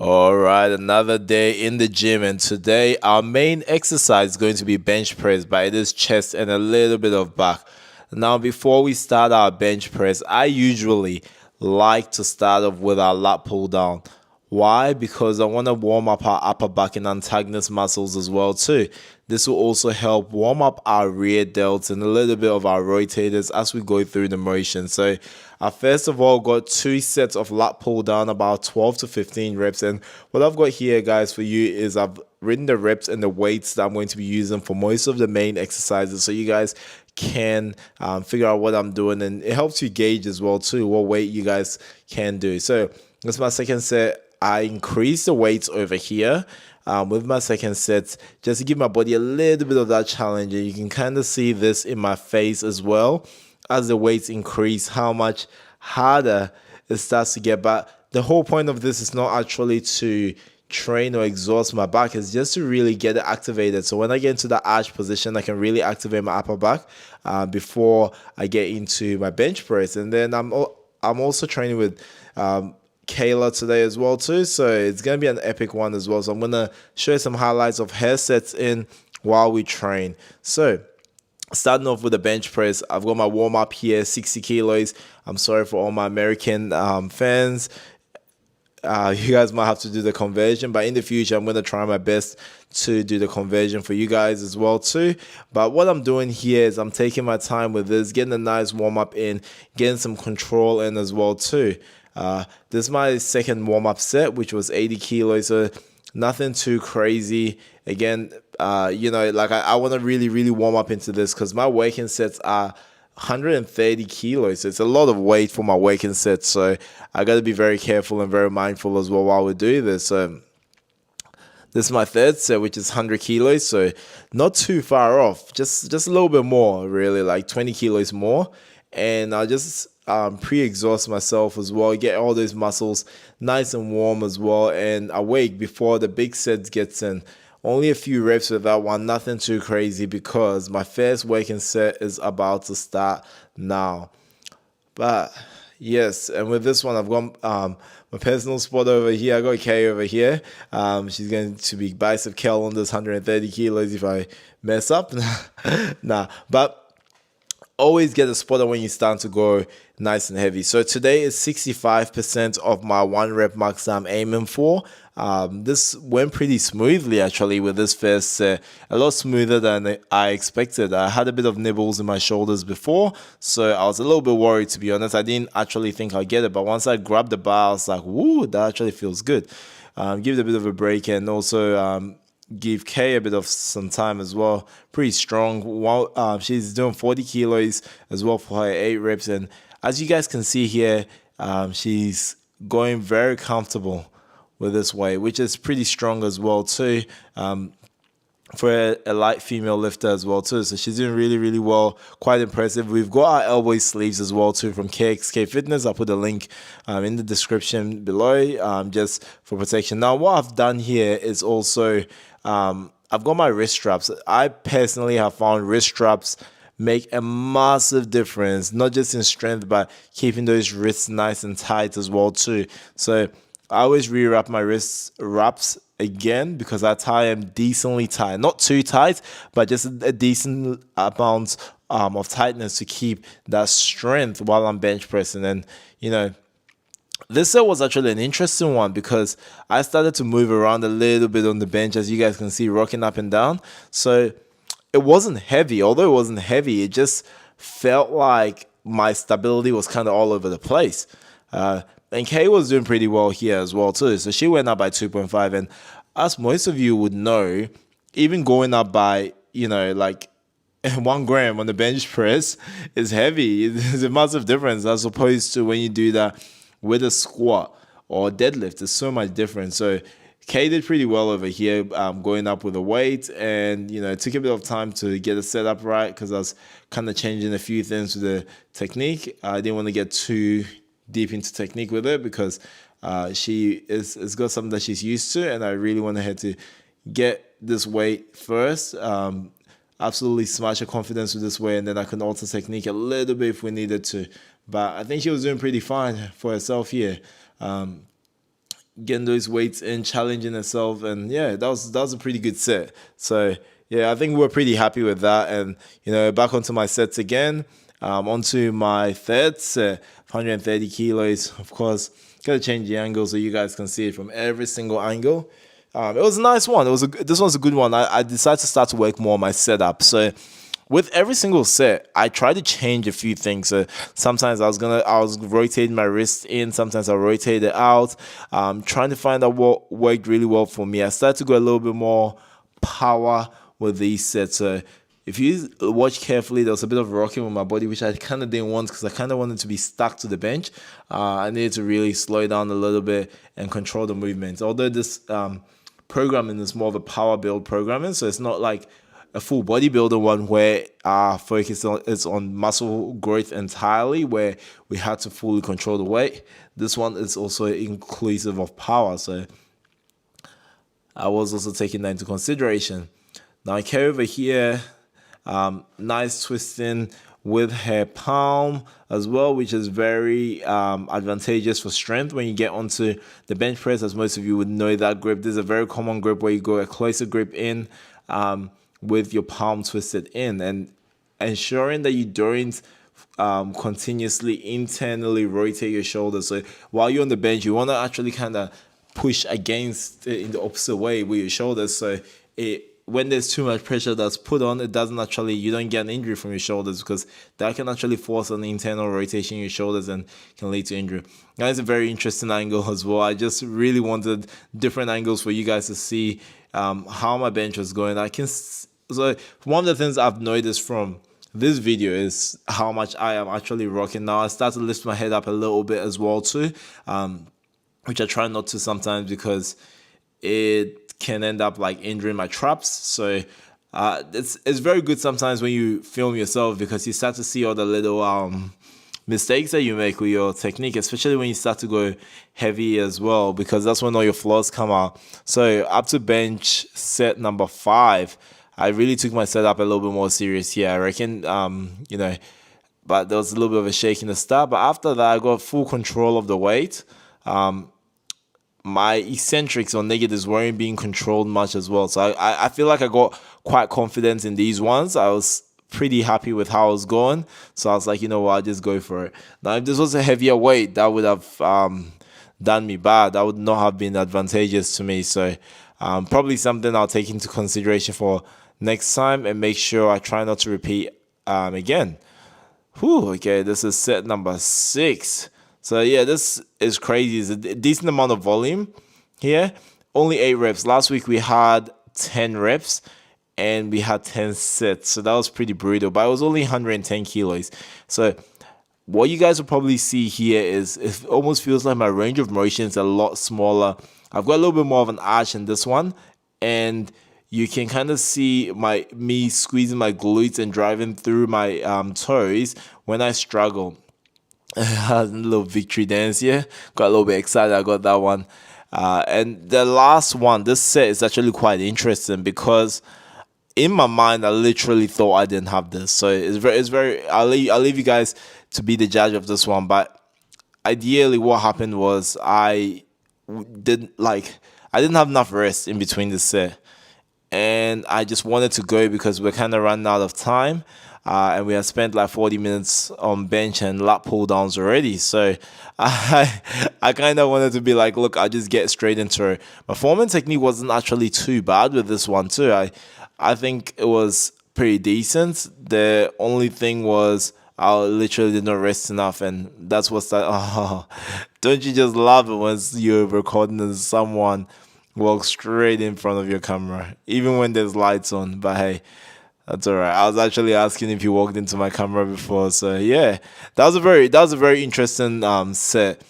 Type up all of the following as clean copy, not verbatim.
All right, another day in the gym, and today our main exercise is going to be bench press, but it is chest and a little bit of back. Now, before we start our bench press, I usually like to start off with our lat pull down. Why? Because I want to warm up our upper back and antagonist muscles as well too. This will also help warm up our rear delts and a little bit of our rotators as we go through the motion. So I first of all got 2 sets of lat pull down, about 12 to 15 reps. And what I've got here, guys, for you is I've written the reps and the weights that I'm going to be using for most of the main exercises, so you guys can figure out what I'm doing, and it helps you gauge as well too what weight you guys can do. So that's my second set. I increase the weights over here with my second set just to give my body a little bit of that challenge. And you can kind of see this in my face as well as the weights increase, how much harder it starts to get. But the whole point of this is not actually to train or exhaust my back, is just to really get it activated. So when I get into the arch position, I can really activate my upper back before I get into my bench press. And then I'm also training with Kayla today as well too, so it's gonna be an epic one as well. So I'm gonna show you some highlights of her sets in while we train. So starting off with the bench press, I've got my warm up here, 60 kilos. I'm sorry for all my American fans. You guys might have to do the conversion, but in the future I'm going to try my best to do the conversion for you guys as well too. But what I'm doing here is I'm taking my time with this, getting a nice warm up in, getting some control in as well too. This is my second warm up set, which was 80 kilos, so nothing too crazy. Again, like I want to really warm up into this because my working sets are 130 kilos. So it's a lot of weight for my working sets, so I got to be very careful and very mindful as well while we do this. So this is my third set, which is 100 kilos, so not too far off, just a little bit more, really, like 20 kilos more. And I'll just pre-exhaust myself as well, get all those muscles nice and warm as well, and awake before the big sets gets in. Only a few reps with that one, nothing too crazy, because my first working set is about to start now. But yes, and with this one, I've got my personal spot over here. I got Kay over here. She's going to be bicep curl on this 130 kilos if I mess up. Nah, but always get a spotter when you start to go nice and heavy. So today is 65% of my 1 rep max I'm aiming for. This went pretty smoothly actually with this first set, a lot smoother than I expected. I had a bit of nibbles in my shoulders before, so I was a little bit worried, to be honest. I didn't actually think I'd get it, but once I grabbed the bar, I was like, woo, that actually feels good. Give it a bit of a break, and also give Kay a bit of some time as well. Pretty strong. While she's doing 40 kilos as well for her 8 reps, and as you guys can see here, she's going very comfortable with this weight, which is pretty strong as well too. For a light female lifter as well too. So she's doing really well, quite impressive. We've got our elbow sleeves as well too from KXK Fitness. I'll put a link in the description below just for protection. Now what I've done here is also I've got my wrist straps. I personally have found wrist straps make a massive difference, not just in strength, but keeping those wrists nice and tight as well too. So I always re-wrap my wrist wraps again because I tie them decently tight. Not too tight, but just a decent amount of tightness to keep that strength while I'm bench pressing. And, this set was actually an interesting one because I started to move around a little bit on the bench, as you guys can see, rocking up and down. So it wasn't heavy. Although it wasn't heavy, it just felt like my stability was kind of all over the place. And Kay was doing pretty well here as well too. So she went up by 2.5. And as most of you would know, even going up by, like 1 gram on the bench press is heavy. There's a massive difference as opposed to when you do that with a squat or deadlift. There's so much difference. So Kay did pretty well over here, going up with the weight, and it took a bit of time to get it set up right because I was kind of changing a few things with the technique. I didn't want to get too deep into technique with it because she is got something that she's used to, and I really wanted her to get this weight first. Absolutely smash her confidence with this weight, and then I can alter technique a little bit if we needed to. But I think she was doing pretty fine for herself here. getting those weights in, challenging herself, and yeah, that was a pretty good set. So yeah, I think we're pretty happy with that. And back onto my sets again. Onto my third set, 130 kilos. Of course, gotta change the angle so you guys can see it from every single angle. It was a nice one. This one's a good one. I decided to start to work more on my setup. So with every single set, I try to change a few things. So sometimes I was rotating my wrist in, sometimes I rotate it out. Trying to find out what worked really well for me. I started to go a little bit more power with these sets. So if you watch carefully, there was a bit of rocking with my body, which I kind of didn't want because I kind of wanted to be stuck to the bench. I needed to really slow down a little bit and control the movements. Although this programming is more of a power build programming, so it's not like a full bodybuilder one where our focus is on muscle growth entirely, where we had to fully control the weight. This one is also inclusive of power, so I was also taking that into consideration. Now I carry over here, nice twisting with her palm as well, which is very advantageous for strength when you get onto the bench press. As most of you would know, that grip, this is a very common grip where you go a closer grip in with your palm twisted in, and ensuring that you don't continuously internally rotate your shoulders. So while you're on the bench, you want to actually kind of push against it in the opposite way with your shoulders. So when there's too much pressure that's put on, you don't get an injury from your shoulders, because that can actually force an internal rotation in your shoulders and can lead to injury. Now, it's a very interesting angle as well. I just really wanted different angles for you guys to see how my bench was going. So one of the things I've noticed from this video is how much I am actually rocking now. I start to lift my head up a little bit as well too, which I try not to sometimes because it can end up like injuring my traps. So it's very good sometimes when you film yourself, because you start to see all the little mistakes that you make with your technique, especially when you start to go heavy as well, because that's when all your flaws come out. So up to bench set number 5, I really took my setup a little bit more serious here. I reckon, but there was a little bit of a shake in the start. But after that, I got full control of the weight. My eccentrics or negatives weren't being controlled much as well. So I feel like I got quite confident in these ones. I was pretty happy with how I was going. So I was like, you know what, I'll just go for it. Now, if this was a heavier weight, that would have done me bad. That would not have been advantageous to me. So probably something I'll take into consideration for next time and make sure I try not to repeat again. Okay, this is set number 6. So yeah, this is crazy. It's a decent amount of volume here. Only 8 reps. Last week we had 10 reps and we had 10 sets. So that was pretty brutal, but it was only 110 kilos. So what you guys will probably see here is it almost feels like my range of motion is a lot smaller. I've got a little bit more of an arch in this one, and you can kind of see me squeezing my glutes and driving through my toes when I struggle. A little victory dance here. Got a little bit excited. I got that one. And the last one, this set is actually quite interesting because in my mind, I literally thought I didn't have this. So it's very. I'll leave you guys to be the judge of this one. But ideally, what happened was I didn't have enough rest in between the set, and I just wanted to go because we're kind of running out of time. And we had spent like 40 minutes on bench and lat pull downs already. So I kind of wanted to be like, look, I'll just get straight into it. My forming technique wasn't actually too bad with this one too. I think it was pretty decent. The only thing was I literally did not rest enough, and that's what's that. Oh, don't you just love it when you're recording and someone walks straight in front of your camera, even when there's lights on? But hey, that's all right. I was actually asking if you walked into my camera before. So yeah, that was a very interesting set.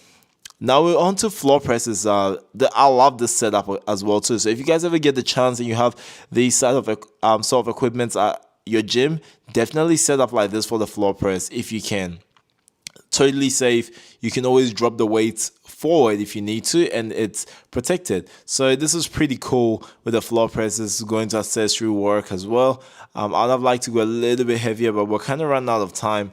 Now we're on to floor presses. I love this setup as well too. So if you guys ever get the chance and you have these sort of equipment at your gym, definitely set up like this for the floor press if you can. Totally safe. You can always drop the weights forward if you need to, and it's protected. So this is pretty cool with the floor presses going to accessory work as well. I'd have liked to go a little bit heavier, but we're kind of running out of time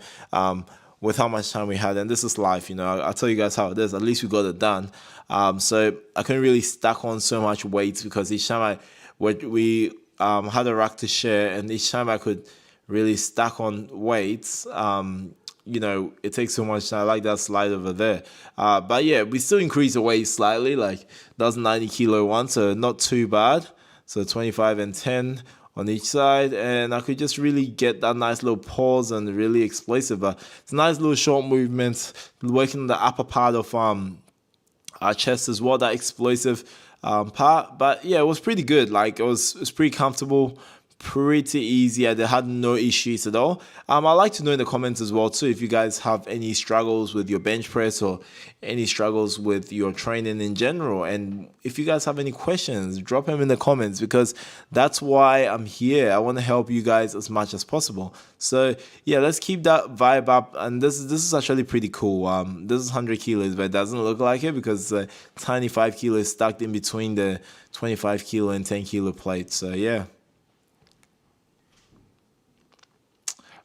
with how much time we had, and this is life. I'll tell you guys how it is. At least we got it done. So I couldn't really stack on so much weight because each time we had a rack to share, and each time I could really stack on weights, it takes so much time. I like that slide over there. But yeah, we still increased the weight slightly. Like that was 90 kilo one, so not too bad. So 25 and 10 on each side, and I could just really get that nice little pause and really explosive. But it's a nice little short movement, working the upper part of our chest as well, that explosive part. But yeah, it was pretty good. Like it was pretty comfortable, pretty easy. I had no issues at all. I'd like to know in the comments as well too if you guys have any struggles with your bench press or any struggles with your training in general. And if you guys have any questions, drop them in the comments, because that's why I'm here. I want to help you guys as much as possible. So yeah, let's keep that vibe up. And this is actually pretty cool. This is 100 kilos, but it doesn't look like it because tiny 5 kilos stuck in between the 25 kilo and 10 kilo plates. So yeah.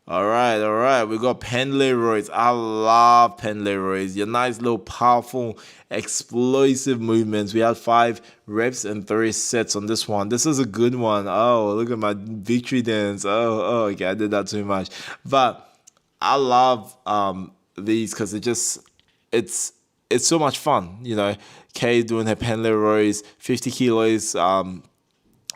All right. We got Pendleroys. I love Pendleroys. Your nice little powerful, explosive movements. We had 5 reps and 3 sets on this one. This is a good one. Oh, look at my victory dance. Oh, okay, I did that too much. But I love these because it's so much fun. Kay doing her Pendleroys, 50 kilos.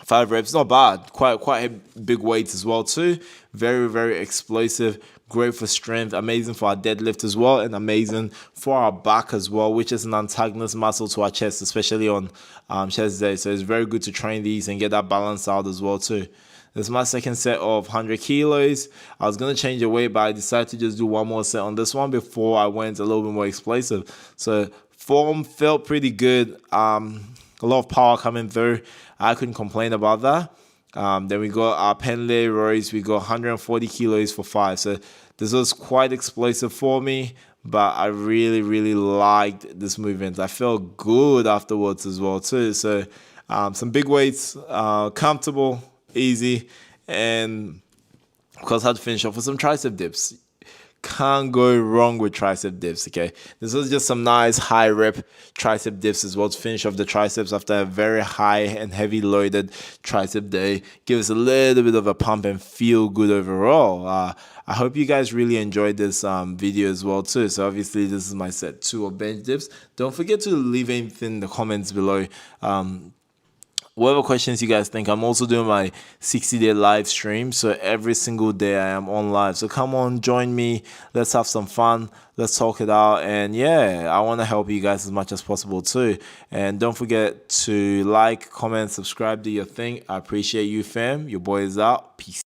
5 reps, not bad. Quite big weights as well too. Very, very explosive. Great for strength. Amazing for our deadlift as well, and amazing for our back as well, which is an antagonist muscle to our chest, especially on chest day. So it's very good to train these and get that balance out as well too. This is my second set of 100 kilos. I was going to change the weight, but I decided to just do one more set on this one before I went a little bit more explosive. So form felt pretty good. A lot of power coming through. I couldn't complain about that. Then we got our Pendleroys. We got 140 kilos for 5. So this was quite explosive for me, but I really, really liked this movement. I felt good afterwards as well too. So some big weights, comfortable, easy, and of course I had to finish off with some tricep dips. Can't go wrong with tricep dips, okay? This was just some nice high rep tricep dips as well to finish off the triceps after a very high and heavy loaded tricep day. Give us a little bit of a pump and feel good overall. I hope you guys really enjoyed this video as well too. So obviously this is my set 2 of bench dips. Don't forget to leave anything in the comments below. Whatever questions you guys think. I'm also doing my 60-day live stream. So every single day I am on live. So come on, join me. Let's have some fun. Let's talk it out. And yeah, I want to help you guys as much as possible too. And don't forget to like, comment, subscribe, do your thing. I appreciate you, fam. Your boy is out. Peace.